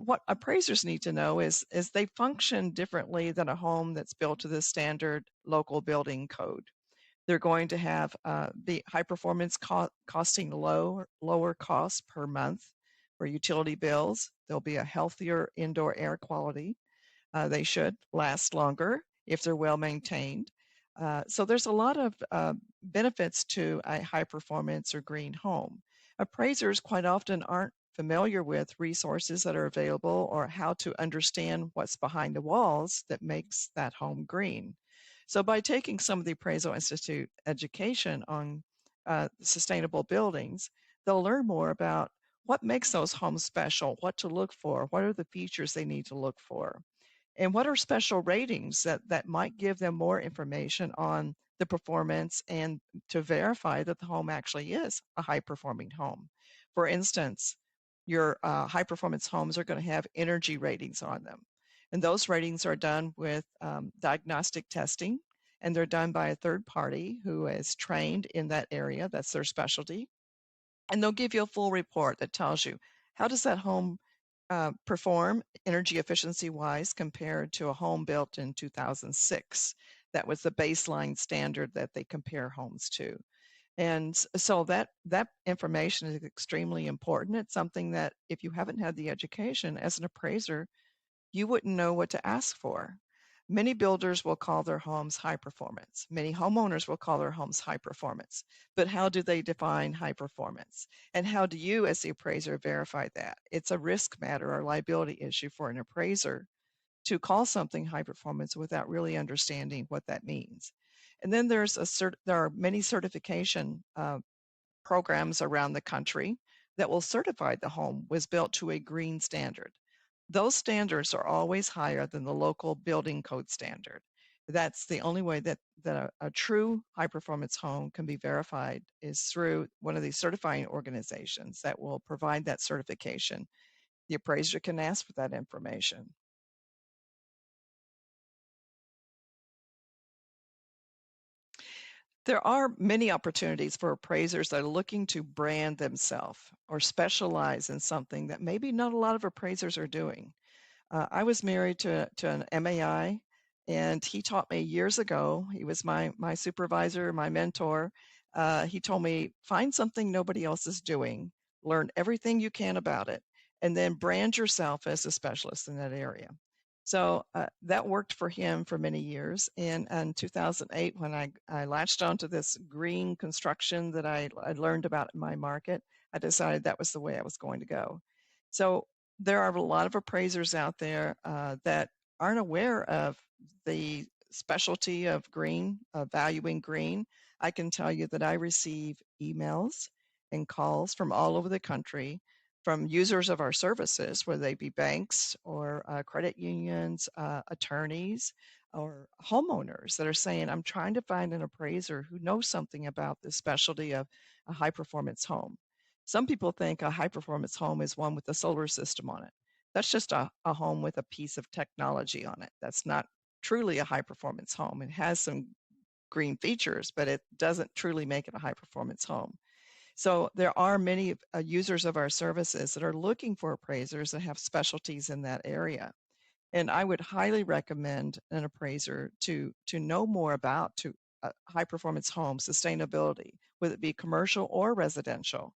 what appraisers need to know is they function differently than a home that's built to the standard local building code. They're going to have the high performance costing lower costs per month for utility bills. There'll be a healthier indoor air quality. They should last longer if they're well maintained. So there's a lot of benefits to a high performance or green home. Appraisers quite often aren't familiar with resources that are available or how to understand what's behind the walls that makes that home green. So by taking some of the Appraisal Institute education on sustainable buildings, they'll learn more about what makes those homes special, what to look for, what are the features they need to look for, and what are special ratings that might give them more information on the performance and to verify that the home actually is a high performing home. For instance, your high performance homes are going to have energy ratings on them. And those ratings are done with diagnostic testing, and they're done by a third party who is trained in that area. That's their specialty. And they'll give you a full report that tells you how does that home perform energy efficiency wise compared to a home built in 2006. That was the baseline standard that they compare homes to. And so that information is extremely important. It's something that if you haven't had the education as an appraiser, you wouldn't know what to ask for. Many builders will call their homes high performance. Many homeowners will call their homes high performance. But how do they define high performance? And how do you, as the appraiser, verify that? It's a risk matter or liability issue for an appraiser to call something high performance without really understanding what that means. And then there are many certification programs around the country that will certify the home was built to a green standard. Those standards are always higher than the local building code standard. That's the only way that a true high performance home can be verified is through one of these certifying organizations that will provide that certification. The appraiser can ask for that information. There are many opportunities for appraisers that are looking to brand themselves or specialize in something that maybe not a lot of appraisers are doing. I was married to an MAI, and he taught me years ago. He was my supervisor, my mentor. He told me, find something nobody else is doing, learn everything you can about it, and then brand yourself as a specialist in that area. So that worked for him for many years. And in 2008, when I latched onto this green construction that I learned about in my market, I decided that was the way I was going to go. So there are a lot of appraisers out there that aren't aware of the specialty of green, valuing green. I can tell you that I receive emails and calls from all over the country from users of our services, whether they be banks or credit unions, attorneys, or homeowners that are saying, I'm trying to find an appraiser who knows something about the specialty of a high performance home. Some people think a high performance home is one with a solar system on it. That's just a home with a piece of technology on it. That's not truly a high performance home. It has some green features, but it doesn't truly make it a high performance home. So there are many users of our services that are looking for appraisers that have specialties in that area. And I would highly recommend an appraiser to know more about high performance home sustainability, whether it be commercial or residential.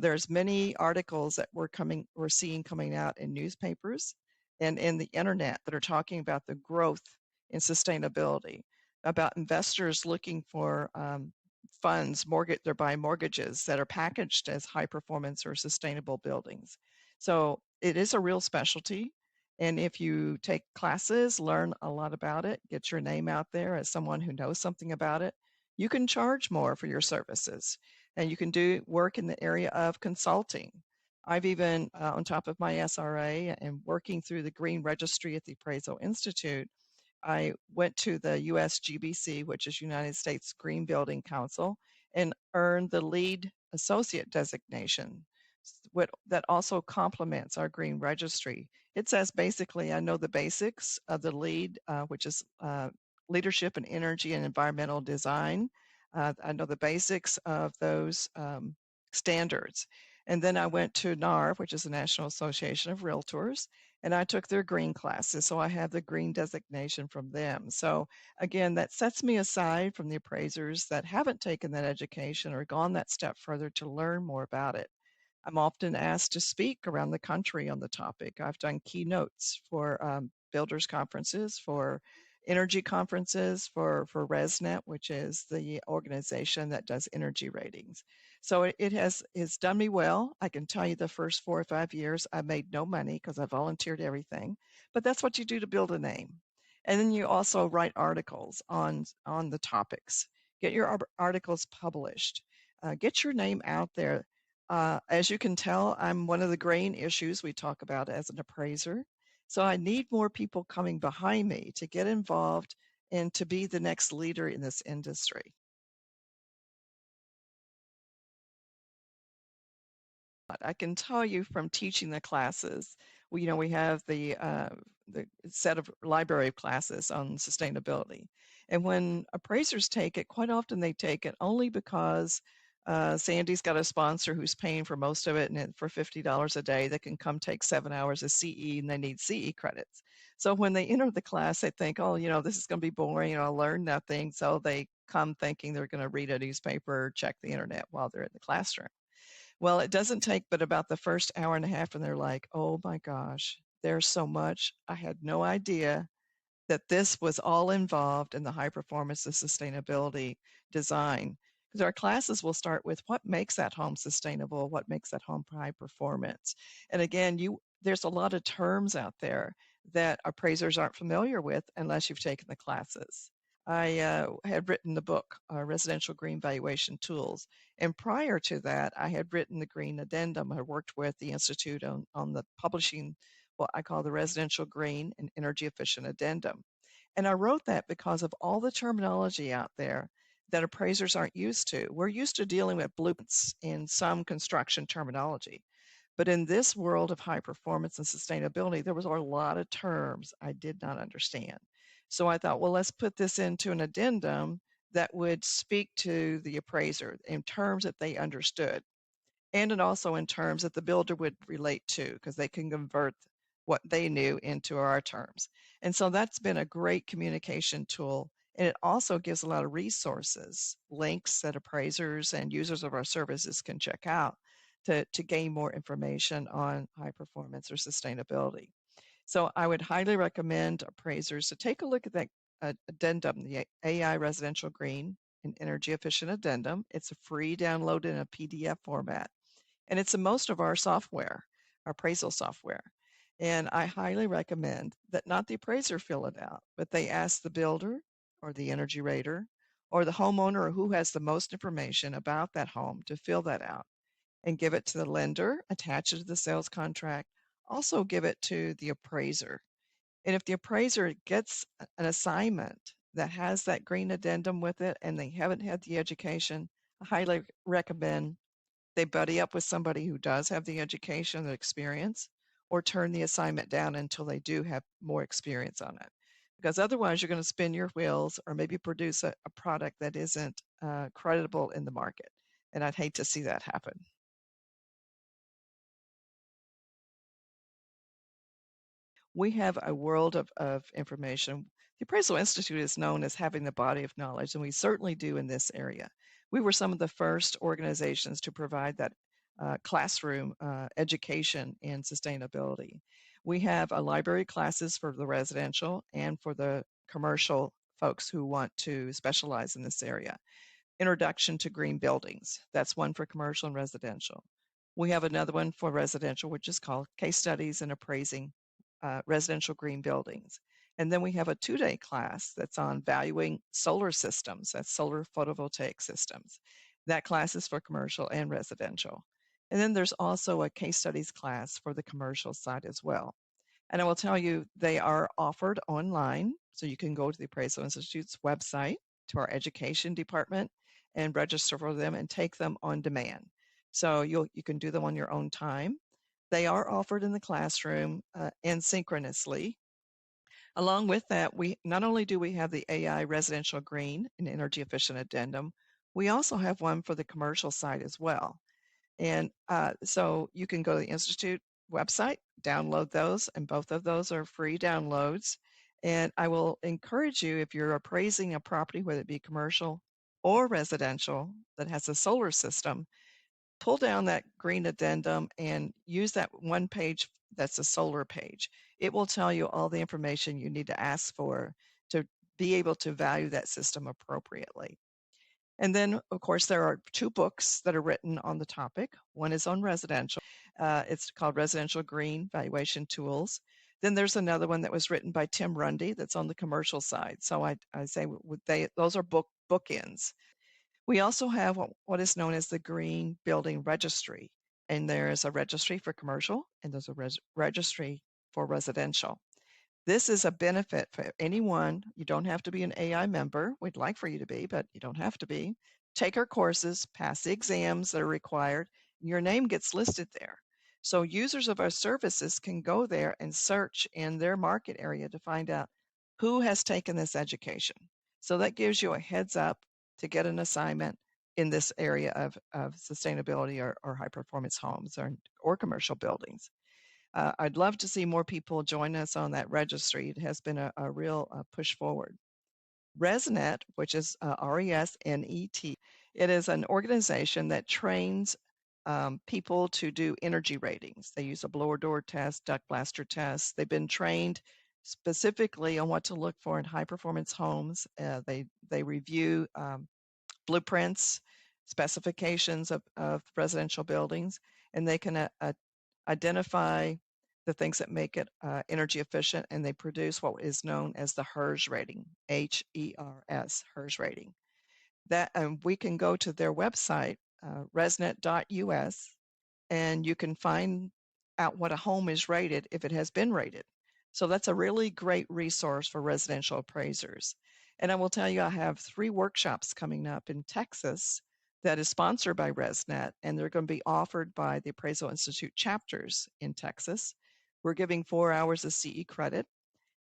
There's many articles that we're seeing coming out in newspapers and in the internet that are talking about the growth in sustainability, about investors looking for funds, they're buying mortgages that are packaged as high performance or sustainable buildings. So it is a real specialty. And if you take classes, learn a lot about it, get your name out there as someone who knows something about it, you can charge more for your services. And you can do work in the area of consulting. I've even, on top of my SRA and working through the Green Registry at the Appraisal Institute, I went to the USGBC, which is United States Green Building Council, and earned the lead associate designation. That also complements our Green Registry. It says basically, I know the basics of the lead, which is leadership in energy and environmental design. I know the basics of those standards. And then I went to NARV, which is the National Association of Realtors, and I took their green classes. So I have the green designation from them. So again, that sets me aside from the appraisers that haven't taken that education or gone that step further to learn more about it. I'm often asked to speak around the country on the topic. I've done keynotes for builders conferences, for energy conferences, for ResNet, which is the organization that does energy ratings. So it has it's done me well. I can tell you the first 4 or 5 years I made no money because I volunteered everything, but that's what you do to build a name. And then you also write articles on the topics. Get your articles published. Get your name out there. As you can tell, I'm one of the grain issues we talk about as an appraiser. So I need more people coming behind me to get involved and to be the next leader in this industry. I can tell you from teaching the classes, we have the set of library of classes on sustainability. And when appraisers take it, quite often they take it only because Sandy's got a sponsor who's paying for most of it, and for $50 a day, they can come take 7 hours of CE, and they need CE credits. So when they enter the class, they think, oh, this is going to be boring, I'll learn nothing. So they come thinking they're going to read a newspaper or check the internet while they're in the classroom. Well, it doesn't take but about the first hour and a half, and they're like, oh my gosh, there's so much. I had no idea that this was all involved in the high performance and sustainability design. Because our classes will start with what makes that home sustainable, what makes that home high performance. And again, there's a lot of terms out there that appraisers aren't familiar with unless you've taken the classes. I had written the book, Residential Green Valuation Tools. And prior to that, I had written the Green Addendum. I worked with the Institute on the publishing what I call the Residential Green and Energy Efficient Addendum. And I wrote that because of all the terminology out there that appraisers aren't used to. We're used to dealing with blueprints in some construction terminology. But in this world of high performance and sustainability, there was a lot of terms I did not understand. So I thought, well, let's put this into an addendum that would speak to the appraiser in terms that they understood, and also in terms that the builder would relate to, because they can convert what they knew into our terms. And so that's been a great communication tool. And it also gives a lot of resources, links that appraisers and users of our services can check out to gain more information on high performance or sustainability. So I would highly recommend appraisers to take a look at that addendum, the AI Residential Green and Energy Efficient Addendum. It's a free download in a PDF format, and it's in most of our software, our appraisal software. And I highly recommend that not the appraiser fill it out, but they ask the builder or the energy rater or the homeowner or who has the most information about that home to fill that out and give it to the lender, attach it to the sales contract, also give it to the appraiser. And if the appraiser gets an assignment that has that green addendum with it and they haven't had the education, I highly recommend they buddy up with somebody who does have the education and experience, or turn the assignment down until they do have more experience on it. Because otherwise, you're going to spin your wheels or maybe produce a product that isn't credible in the market. And I'd hate to see that happen. We have a world of information. The Appraisal Institute is known as having the body of knowledge, and we certainly do in this area. We were some of the first organizations to provide that classroom education in sustainability. We have a library classes for the residential and for the commercial folks who want to specialize in this area. Introduction to Green Buildings. That's one for commercial and residential. We have another one for residential, which is called Case Studies and Appraising Residential Green Buildings. And then we have a 2-day class that's on valuing solar systems, that's solar photovoltaic systems. That class is for commercial and residential. And then there's also a case studies class for the commercial side as well. And I will tell you, they are offered online. So you can go to the Appraisal Institute's website, to our education department, and register for them and take them on demand. So you can do them on your own time. They are offered in the classroom and synchronously. Along with that, we not only do we have the AI Residential Green and Energy Efficient Addendum, we also have one for the commercial side as well. And so you can go to the Institute website, download those, and both of those are free downloads. And I will encourage you, if you're appraising a property, whether it be commercial or residential that has a solar system, pull down that green addendum and use that one page that's a solar page. It will tell you all the information you need to ask for to be able to value that system appropriately. And then, of course, there are two books that are written on the topic. One is on residential. It's called Residential Green Valuation Tools. Then there's another one that was written by Tim Rundy that's on the commercial side. So I say those are bookends. We also have what is known as the Green Building Registry, and there is a registry for commercial and there's a registry for residential. This is a benefit for anyone. You don't have to be an AI member. We'd like for you to be, but you don't have to be. Take our courses, pass the exams that are required, and your name gets listed there. So users of our services can go there and search in their market area to find out who has taken this education. So that gives you a heads up to get an assignment in this area of sustainability or high performance homes or commercial buildings. I'd love to see more people join us on that registry. It has been a real push forward. ResNet, which is RESNET, it is an organization that trains people to do energy ratings. They use a blower door test, duct blaster test. They've been trained specifically on what to look for in high performance homes. They review blueprints, specifications of residential buildings, and they can identify the things that make it energy efficient, and they produce what is known as the HERS rating, HERS, HERS rating. That we can go to their website, resnet.us, and you can find out what a home is rated if it has been rated. So that's a really great resource for residential appraisers. And I will tell you, I have 3 workshops coming up in Texas that is sponsored by ResNet, and they're going to be offered by the Appraisal Institute chapters in Texas. We're giving 4 hours of CE credit.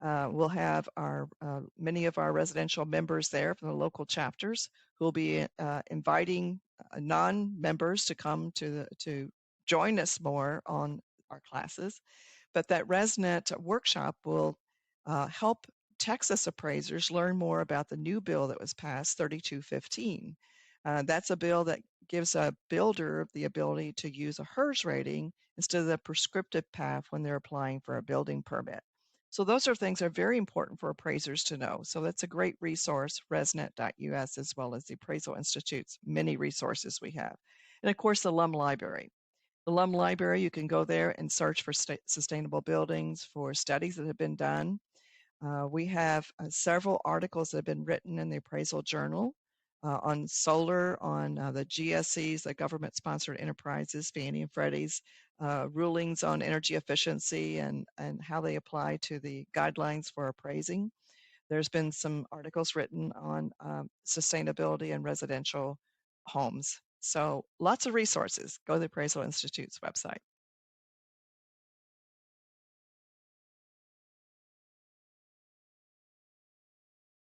We'll have our many of our residential members there from the local chapters who will be inviting non-members to come to join us more on our classes. But that ResNet workshop will help Texas appraisers learn more about the new bill that was passed, 3215. That's a bill that gives a builder the ability to use a HERS rating instead of the prescriptive path when they're applying for a building permit. So those are things that are very important for appraisers to know. So that's a great resource, resnet.us, as well as the Appraisal Institute's many resources we have. And of course, the Lum Library. The Lum Library, you can go there and search for sustainable buildings, for studies that have been done. We have several articles that have been written in the Appraisal Journal on solar, on the GSEs, the government-sponsored enterprises, Fannie and Freddie's, rulings on energy efficiency and how they apply to the guidelines for appraising. There's been some articles written on sustainability in residential homes. So lots of resources. Go to the Appraisal Institute's website.